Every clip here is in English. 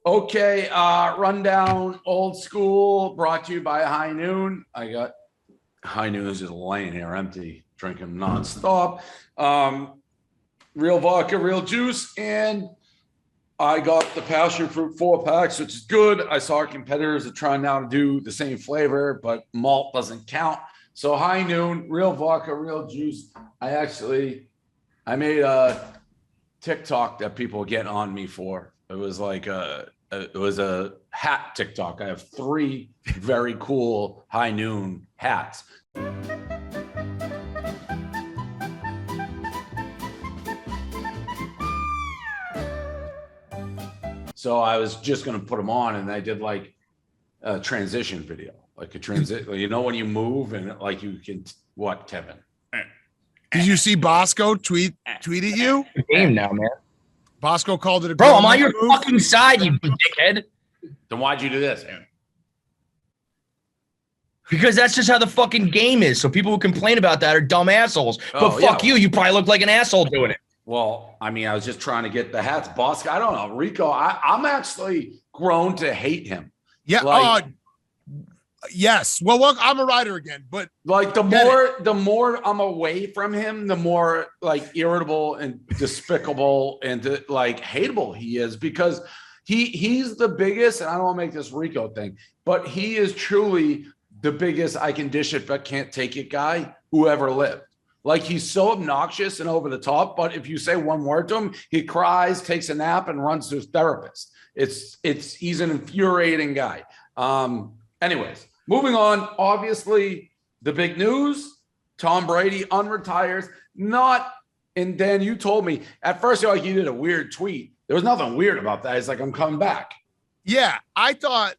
Okay, rundown old school brought to you by High Noon. I got High Noon is just laying here empty, drinking nonstop. Real vodka, real juice, and I got the passion fruit 4-packs, which is good. I saw our competitors are trying now to do the same flavor, but malt doesn't count. So High Noon, real vodka, real juice. I made a TikTok that people get on me for. It was like it was a hat TikTok. I have 3 very cool High Noon hats. So I was just going to put them on, and I did like a transition video, like a transit. You know, when you move and like you can, what, Kevin? Did you see Bosco tweet at you? Game now, man. Bosco called it a bro. I'm on your fucking side, you dickhead. Then why'd you do this, man? Because that's just how the fucking game is. So people who complain about that are dumb assholes. But fuck you. You probably look like an asshole doing it. Well, I mean, I was just trying to get the hats. Bosco, I don't know. Rico, I'm actually grown to hate him. Yeah. Like, yes. Well, look, I'm a rider again, but like the more I'm away from him, the more like irritable and despicable and like hateable he is, because he's the biggest, and I don't want to make this Rico thing, but he is truly the biggest I can dish it but can't take it guy who ever lived. Like, he's so obnoxious and over the top, but if you say one word to him, he cries, takes a nap, and runs to his therapist. He's an infuriating guy. Anyways, moving on. Obviously, the big news: Tom Brady unretires. And Dan, you told me at first you're like, you did a weird tweet. There was nothing weird about that. It's like, I'm coming back. Yeah, I thought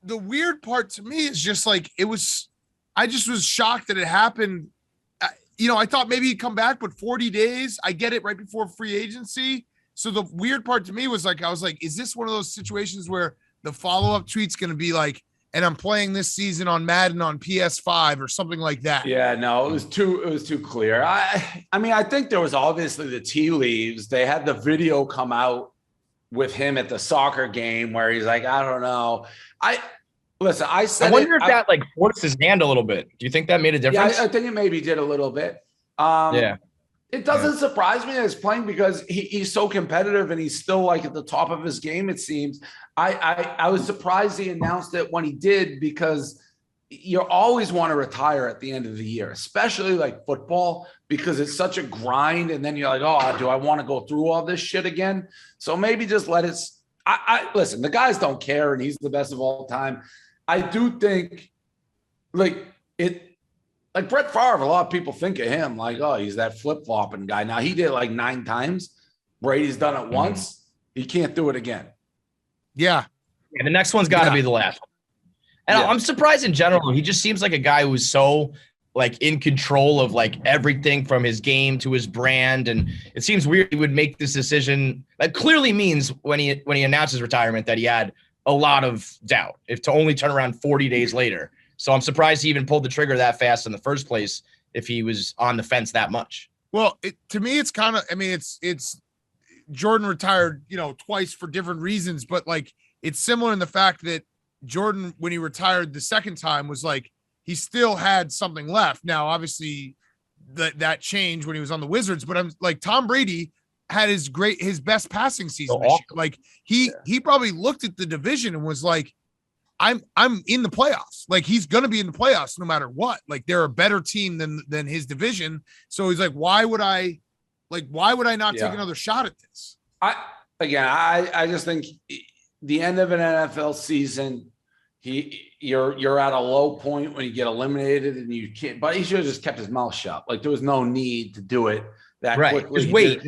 the weird part to me is just like I just was shocked that it happened. I thought maybe he'd come back, but 40 days, I get it, right before free agency. So the weird part to me was like, I was like, is this one of those situations where the follow-up tweet's going to be like, and I'm playing this season on Madden on PS5 or something like that? Yeah, no, it was too clear. I mean, I think there was obviously the tea leaves. They had the video come out with him at the soccer game where he's like, I don't know. I wonder if that like forced his hand a little bit. Do you think that made a difference? Yeah, I think it maybe did a little bit. Yeah. It doesn't surprise me that he's playing because he's so competitive and he's still like at the top of his game, it seems. I was surprised he announced it when he did, because you always want to retire at the end of the year, especially like football, because it's such a grind. And then you're like, oh, do I want to go through all this shit again? So maybe just let it. Listen, the guys don't care, and he's the best of all time. I do think like Brett Favre, a lot of people think of him like, oh, he's that flip-flopping guy. Now, he did it like 9 times. Brady's done it once. He can't do it again. Yeah. The next one's got to be the last one. And I'm surprised in general. He just seems like a guy who's so like in control of like everything from his game to his brand. And it seems weird he would make this decision. That clearly means when he announced his retirement that he had a lot of doubt, if to only turn around 40 days later. So I'm surprised he even pulled the trigger that fast in the first place, if he was on the fence that much. Well, to me, it's kind of, I mean, it's Jordan retired, twice for different reasons, but like, it's similar in the fact that Jordan, when he retired the second time, was like, he still had something left. Now, obviously that changed when he was on the Wizards, but I'm like, Tom Brady had his best passing season this year. Like he probably looked at the division and was like, I'm in the playoffs. Like, he's going to be in the playoffs no matter what. Like, they're a better team than his division. So he's like, why would I not take another shot at this? I just think the end of an NFL season, you're at a low point when you get eliminated and you can't, but he should have just kept his mouth shut. Like, there was no need to do it that quickly. Just wait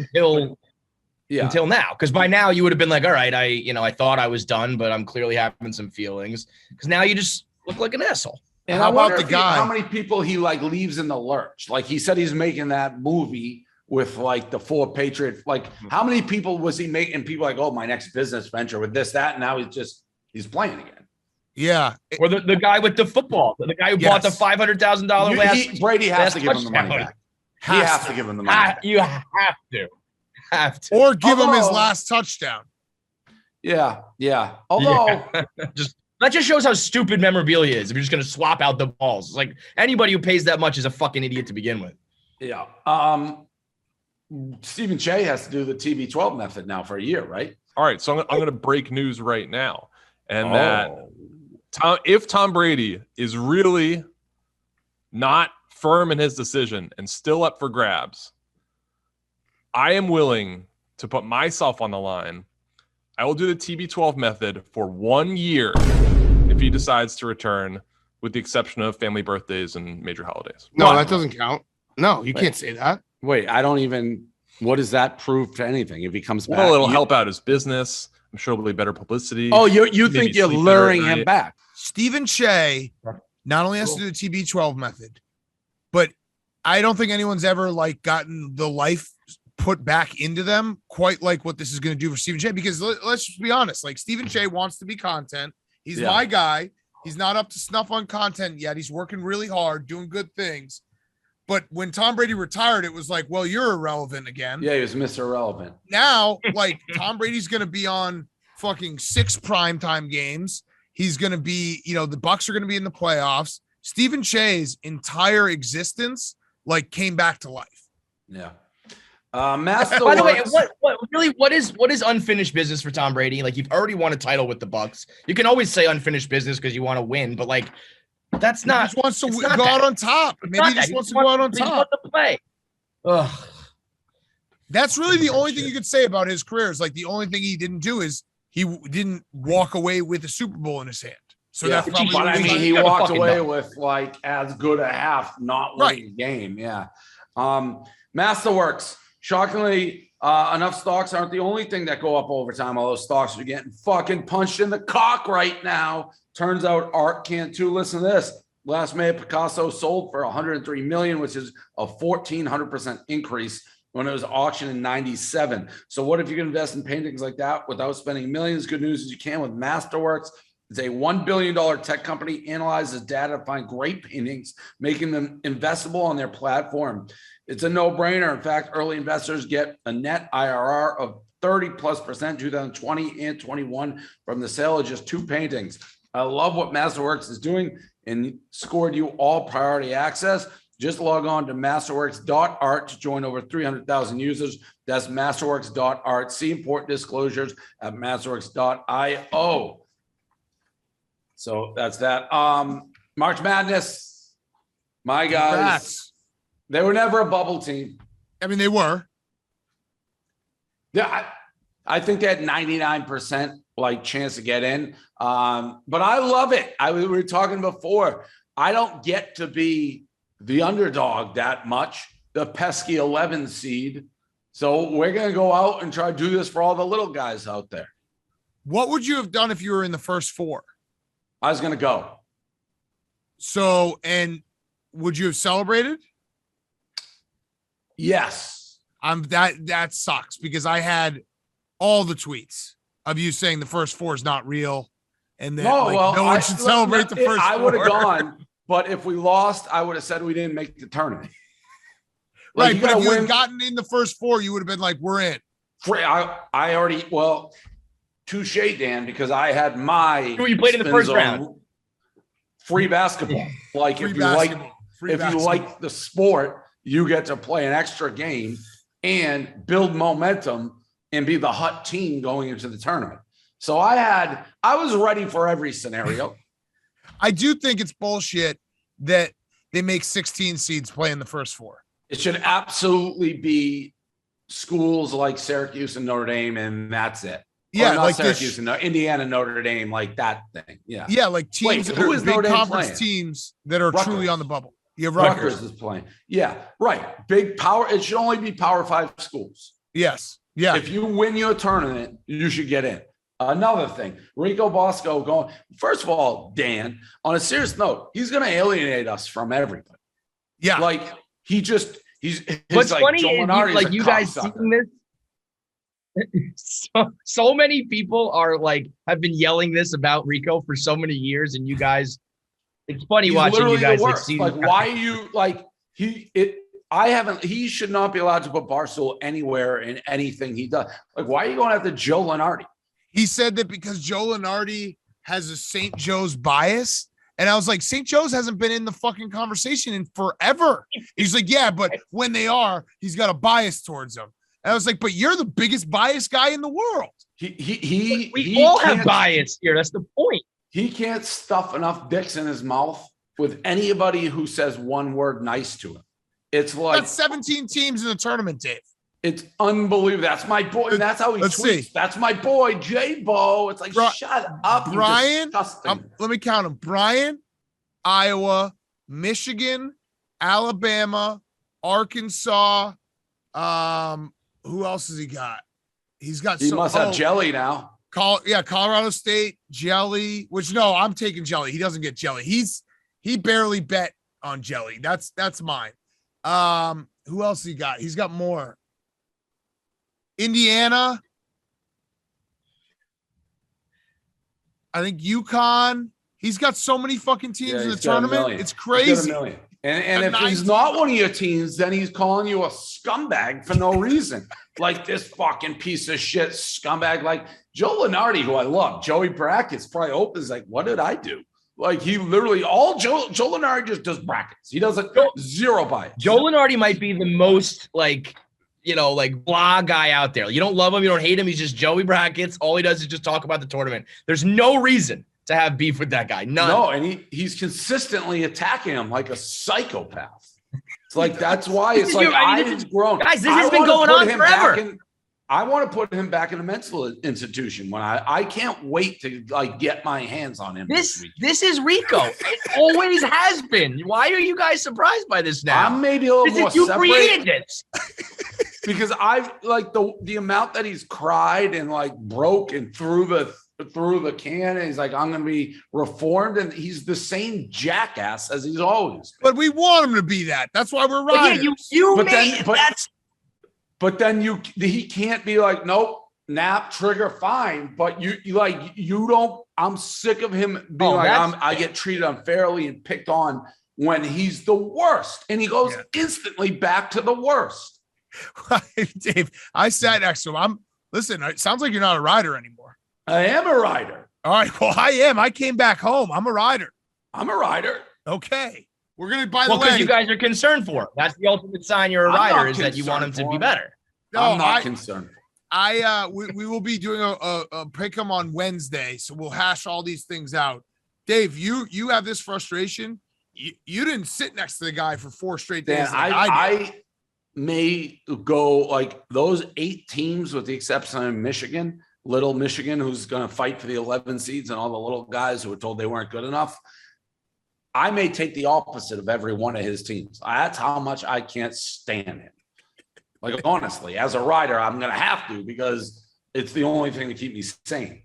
until now, because by now you would have been like, all right, I thought I was done, but I'm clearly having some feelings, because now you just look like an asshole. And how about the guy? How many people he like leaves in the lurch? Like, he said he's making that movie with like the 4 Patriots. Like, how many people was he making? People like, oh, my next business venture with this, that, and now he's playing again. Yeah. Or the guy with the football, the guy who bought the $500,000 Brady has to give him the money back. He has to give him the money back. You have to. Or give him his last touchdown. Yeah. Although That just shows how stupid memorabilia is. If you're just going to swap out the balls, it's like anybody who pays that much is a fucking idiot to begin with. Yeah. Stephen Shea has to do the TB12 method now for a year, right? All right. So I'm going to break news right now. And if Tom Brady is really not firm in his decision and still up for grabs, I am willing to put myself on the line. I will do the TB12 method for 1 year if he decides to return, with the exception of family birthdays and major holidays. No, that doesn't count. No, you can't say that. Wait, what does that prove to anything if he comes back? Well, it'll help out his business. I'm sure it'll be better publicity. Oh, you think you're luring him back? Stephen Shea not only has to do the TB12 method, but I don't think anyone's ever gotten the life put back into them quite like what this is going to do for Stephen Shea, because let's just be honest, Stephen Shea wants to be content. He's my guy. He's not up to snuff on content yet. He's working really hard, doing good things. But when Tom Brady retired, it was well, you're irrelevant again. Yeah, he was Mr. Irrelevant. Now, Tom Brady's going to be on fucking 6 primetime games. He's going to be, the Bucks are going to be in the playoffs. Stephen Shea's entire existence came back to life. Yeah. Masterworks. By the way, what is unfinished business for Tom Brady? You've already won a title with the Bucks. You can always say unfinished business because you want to win, but that's not. He just wants to go out on top. Maybe he just wants to go out on top. He wants to play. Ugh. That's really the only thing you could say about his career. Is the only thing he didn't do is he didn't walk away with a Super Bowl in his hand. So that's probably. But he walked away with as good a half, not winning the game. Yeah. Masterworks. Shockingly, enough stocks aren't the only thing that go up over time. All those stocks are getting fucking punched in the cock right now. Turns out art can't too. Listen to this. Last May, Picasso sold for $103 million, which is a 1,400% increase when it was auctioned in 97. So what if you can invest in paintings like that without spending millions? Good news is you can with Masterworks. It's a $1 billion tech company, analyzes data to find great paintings, making them investable on their platform. It's a no-brainer. In fact, early investors get a net IRR of 30+% 2020 and 21 from the sale of just 2 paintings. I love what Masterworks is doing and scored you all priority access. Just log on to masterworks.art to join over 300,000 users. That's masterworks.art. See important disclosures at masterworks.io. So that's that. March Madness, my guys, they were never a bubble team. I mean, they were. Yeah, I think they had 99% chance to get in. But I love it. We were talking before. I don't get to be the underdog that much, the pesky 11 seed. So we're going to go out and try to do this for all the little guys out there. What would you have done if you were in the first 4? I was going to go. So, and would you have celebrated? Yes. That sucks because I had all the tweets of you saying the first 4 is not real. And then no one should celebrate the first 4. I would have gone, but if we lost, I would have said we didn't make the tournament. Right, but if you had gotten in the first 4, you would have been we're in. I already, touche, Dan, because I had my. You played in the first round. Free basketball. If you like the sport, you get to play an extra game and build momentum and be the hot team going into the tournament. So I was ready for every scenario. I do think it's bullshit that they make 16 seeds play in the first 4. It should absolutely be schools like Syracuse and Notre Dame, and that's it. Yeah, Syracuse and Indiana, Notre Dame, that thing. Yeah, yeah, teams that are big conference teams that are truly on the bubble. Yeah, Rutgers is playing. Yeah, right. Big power. It should only be Power 5 schools. Yes. Yeah. If you win your tournament, you should get in. Another thing, Rico Bosco going. First of all, Dan, on a serious note, he's going to alienate us from everybody. Yeah, he's. What's funny is you guys seeing this. So many people are have been yelling this about Rico for so many years, and you guys, it's funny watching you guys why are you he should not be allowed to put Barstool anywhere in anything he does. Why are you going after Joe Lenardi? he said that because Joe Lunardi has a St. Joe's bias. And I was like, St. Joe's hasn't been in the fucking conversation in forever. He's like, yeah, but when they are, he's got a bias towards them. And I was like, but you're the biggest bias guy in the world. We all have bias here. That's the point. He can't stuff enough dicks in his mouth with anybody who says one word nice to him. It's like that's 17 teams in the tournament, Dave. It's unbelievable. That's my boy. And that's how he Let's tweets. see. That's my boy, J-Bo. It's like, shut up, Brian. Disgusting. Let me count them. Brian, Iowa, Michigan, Alabama, Arkansas. Who else has he got? He must have Jelly now. Colorado State, Jelly. Which no, I'm taking Jelly. He doesn't get Jelly. He barely bet on Jelly. That's mine. Who else he got? He's got more. Indiana. I think UConn. He's got so many fucking teams in the tournament. It's crazy. And if he's not one of your teams, then he's calling you a scumbag for no reason. Like this fucking piece of shit scumbag. Like Joe Lunardi, who I love, Joey Brackets probably opens like, what did I do? Like he literally Joe Lunardi just does brackets. He does zero bias. Joe Lunardi might be the most blah guy out there. You don't love him, you don't hate him. He's just Joey Brackets. All he does is just talk about the tournament. There's no reason to have beef with that guy. None. No, and he's consistently attacking him like a psychopath. It's like that's why it's like I've grown. Guys, this has been going on forever. I want to put him back in a mental institution when I can't wait to like get my hands on him. This is Rico. It always has been. Why are you guys surprised by this now? I'm maybe a little more you separated. Created this. Because I've like the amount that he's cried and like broke and threw the can, and he's like, I'm gonna be reformed, and he's the same jackass as he's always been. But we want him to be that. That's why we're riding. But then he can't be like, nope, nap, trigger, fine. But you don't. I'm sick of him being I get treated unfairly and picked on when he's the worst, and he goes instantly back to the worst. Dave, I sat next to him. Listen, it sounds like you're not a rider anymore. I am a rider. All right. Well, I am. I came back home. I'm a rider. Okay. We're going to, by the way. Because you guys are concerned for him. That's the ultimate sign you're a rider, is that you want him to be better. No, I'm not concerned. We will be doing a pick 'em on Wednesday. So we'll hash all these things out. Dave, you have this frustration. You didn't sit next to the guy for 4 straight days. I may go like those 8 teams with the exception of Michigan, little Michigan, who's going to fight for the 11 seeds, and all the little guys who were told they weren't good enough. I may take the opposite of every one of his teams. That's how much I can't stand him. Like, honestly, as a rider, I'm going to have to, because it's the only thing to keep me sane.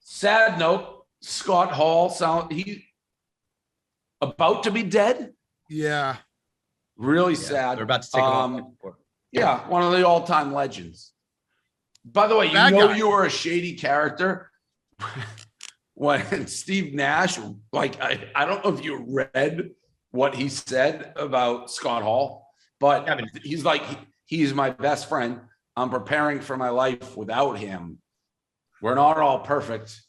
Sad note, Scott Hall, he about to be dead. Yeah. Really sad. They're about to take him off. Yeah, one of the all-time legends. By the way, you were a shady character when Steve Nash, like, I don't know if you read what he said about Scott Hall, but he's like, he's my best friend. I'm preparing for my life without him. We're not all perfect.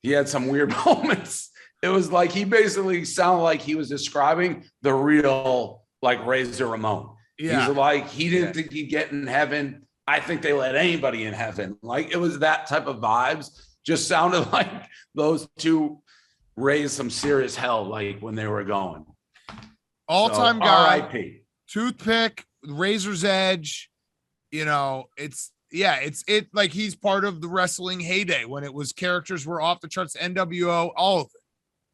He had some weird moments. It was like, he basically sounded like he was describing the real, like, Razor Ramon. Yeah. He's like, he didn't think he'd get in heaven. I think they let anybody in heaven. Like, it was that type of vibes. Just sounded like those two raised some serious hell, like when they were going. All-time guy. R.I.P. Toothpick, razor's edge. It's like he's part of the wrestling heyday when it was characters were off the charts, NWO, all of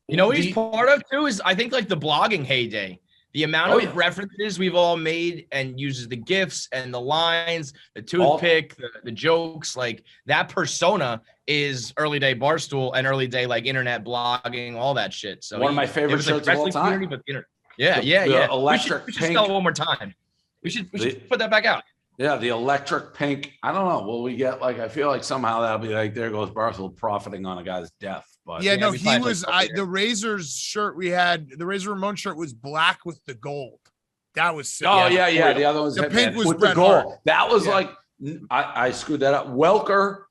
it. What he's part of too is, I think, like the blogging heyday. The amount of references we've all made and uses the GIFs and the lines, the toothpick, the jokes, like that persona is early day Barstool and early day like internet blogging, all that shit. So one of my favorite shirts of all time. Yeah. Electric we should pink. Spell it one more time. We should put that back out. Yeah, the electric pink. I don't know. Will we get like? I feel like somehow that'll be like, there goes Barstool profiting on a guy's death. But yeah, no, he was. The Razor's shirt we had, the Razor Ramon shirt was black with the gold. That was sick. Oh yeah. The other one's the pink was with the gold. That was like I screwed that up. Welker,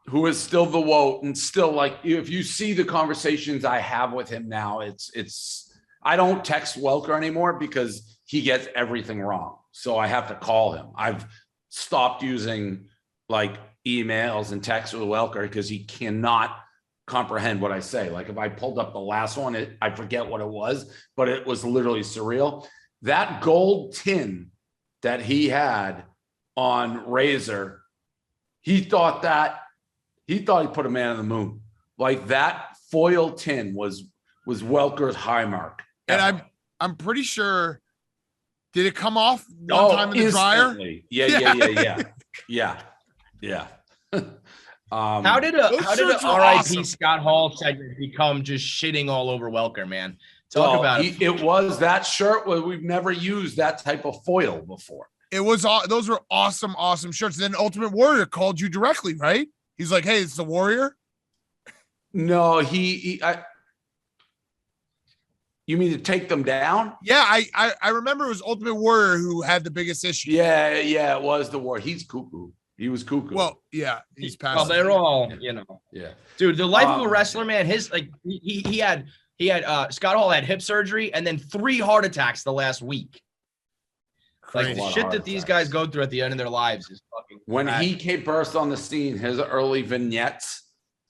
who is still the woat and still like, if you see the conversations I have with him now, I don't text Welker anymore because he gets everything wrong. So I have to call him. I've stopped using like emails and texts with Welker because he cannot comprehend what I say. Like if I pulled up the last one, I forget what it was, but it was literally surreal. That gold tin that he had on Razor, he thought he put a man on the moon. Like that foil tin was Welker's high mark. And I'm pretty sure, did it come off one time in the instantly. dryer? Yeah. How did a RIP awesome. Scott Hall segment become just shitting all over Welker, man? Talk about it. It was that shirt where we've never used that type of foil before. It was those were awesome shirts. Then Ultimate Warrior called you directly, right? He's like, "Hey, it's the Warrior." No, you mean to take them down? Yeah, I remember it was Ultimate Warrior who had the biggest issue. Yeah, it was the Warrior. He's cuckoo. He was cuckoo. Well, yeah, he's passed. Well, they're all, Yeah. Dude, the life of a wrestler, man. His he had Scott Hall had hip surgery and then 3 heart attacks the last week. Like the shit that these guys go through at the end of their lives is fucking. When he burst on the scene, his early vignettes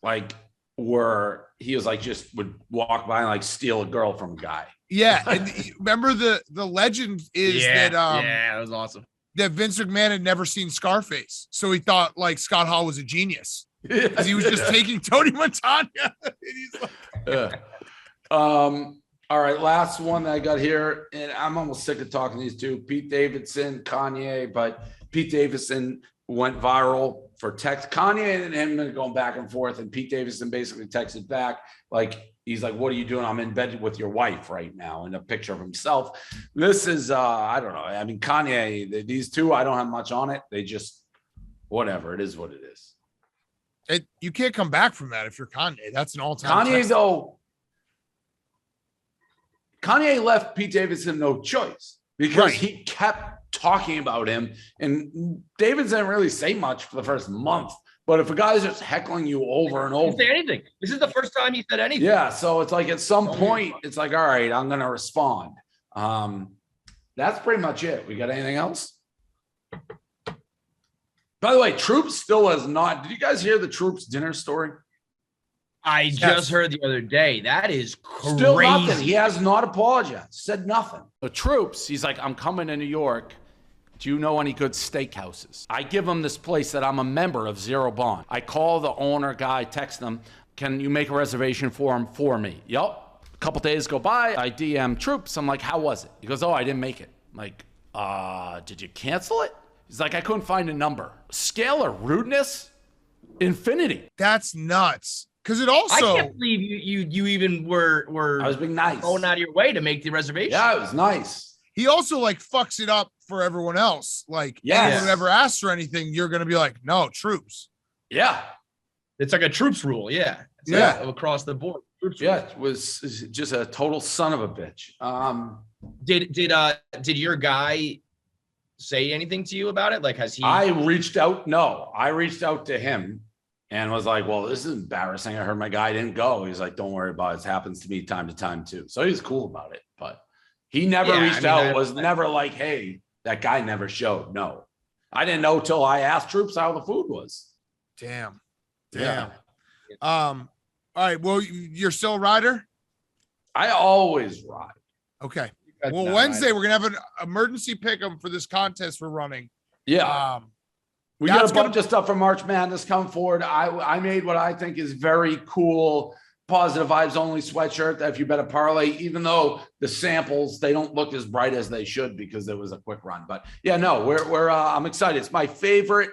he was like just would walk by and like steal a girl from a guy. Yeah, and remember the legend is that that was awesome. That Vince McMahon had never seen Scarface, so he thought like Scott Hall was a genius because he was just taking Tony Montana. And he's like, all right, last one that I got here, and I'm almost sick of talking to these two. Pete Davidson, Kanye, but Pete Davidson went viral for text. Kanye and him going back and forth, and Pete Davidson basically texted back like, he's like, "What are you doing? I'm in bed with your wife right now," and a picture of himself. This is, I don't know. I mean, Kanye, these two, I don't have much on it. They just, whatever. It is what it is. You can't come back from that if you're Kanye. That's an all-time. Kanye left Pete Davidson no choice because he kept talking about him, and Davidson didn't really say much for the first month. But if a guy's just heckling you over and over, he didn't say anything. This is the first time he said anything. Yeah, so it's like at some point, it's like, all right, I'm gonna respond. That's pretty much it. We got anything else? By the way, Troops still has not. Did you guys hear the Troops dinner story? I just heard the other day. That is crazy. Still nothing. He has not apologized. Said nothing. The Troops, he's like, I'm coming to New York. Do you know any good steakhouses? I give him this place that I'm a member of, Zero Bond. I call the owner guy, text him, can you make a reservation for him for me? Yup. A couple days go by, I DM Troops. I'm like, how was it? He goes, I didn't make it. I'm like, did you cancel it? He's like, I couldn't find a number. Scale of rudeness? Infinity. That's nuts. Because it also, I can't believe you even were I was being nice, going out of your way to make the reservation. Yeah, it was nice. He also like fucks it up for everyone else. Like, anyone ever asks for anything, you're gonna be like, no, Troops. Yeah, it's like a Troops rule. Yeah, it's across the board. Troops rules. It was just a total son of a bitch. Did your guy say anything to you about it? Like, has he? I reached out to him. And was like, well, this is embarrassing. I heard my guy didn't go. He's like, don't worry about it. It happens to me time to time too. So he's cool about it. But he never reached out. Was never like, hey, that guy never showed. No. I didn't know till I asked Troops how the food was. Damn. Yeah. All right. Well, you're still a rider? I always ride. Okay. Well, Wednesday, we're going to have an emergency pick'em for this contest we're running. Yeah. We got a bunch of stuff for March Madness come forward. I made what I think is very cool, positive vibes only sweatshirt that if you bet a parlay, even though the samples, they don't look as bright as they should because it was a quick run. But yeah, no, I'm excited. It's my favorite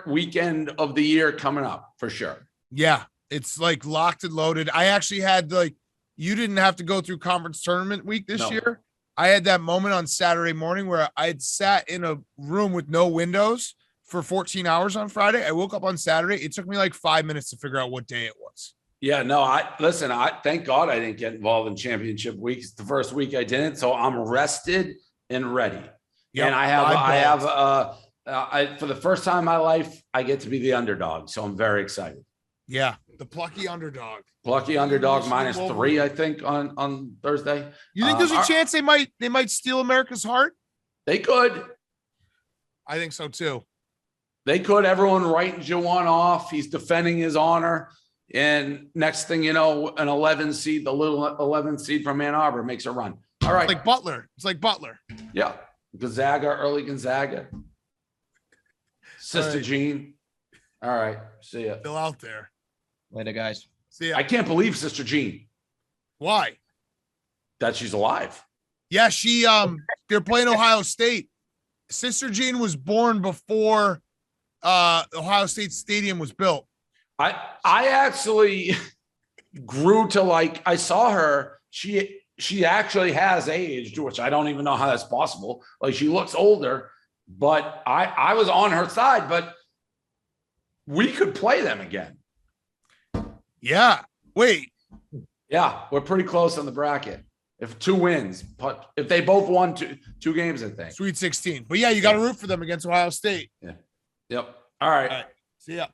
weekend of the year coming up for sure. Yeah, it's like locked and loaded. I actually had you didn't have to go through conference tournament week this year. I had that moment on Saturday morning where I had sat in a room with no windows for 14 hours on Friday. I woke up on Saturday. It took me like 5 minutes to figure out what day it was. Yeah, no, I thank God I didn't get involved in championship week. It's the first week I didn't. So I'm rested and ready. Yep, and I have For the first time in my life, I get to be the underdog, so I'm very excited. Yeah, the plucky underdog. Plucky underdog -3, I think, on Thursday. You think there's a chance they might steal America's heart? They could. I think so too. They could. Everyone writing Juwan off. He's defending his honor. And next thing you know, an 11 seed, the little 11 seed from Ann Arbor makes a run. All right. It's like Butler. Yeah. Early Gonzaga. Sister Jean. All right. See ya. Still out there. Later, guys. See ya. I can't believe Sister Jean. Why? That she's alive. Yeah, they're playing Ohio State. Sister Jean was born before Ohio State Stadium was built. I actually grew to like, I saw her. She actually has aged, which I don't even know how that's possible. Like, she looks older, but I was on her side, but we could play them again. Yeah. Wait. Yeah, we're pretty close on the bracket. If 2 wins, but if they both won two games, I think. Sweet 16. But yeah, you got to root for them against Ohio State. Yeah. Yep. All right. See ya.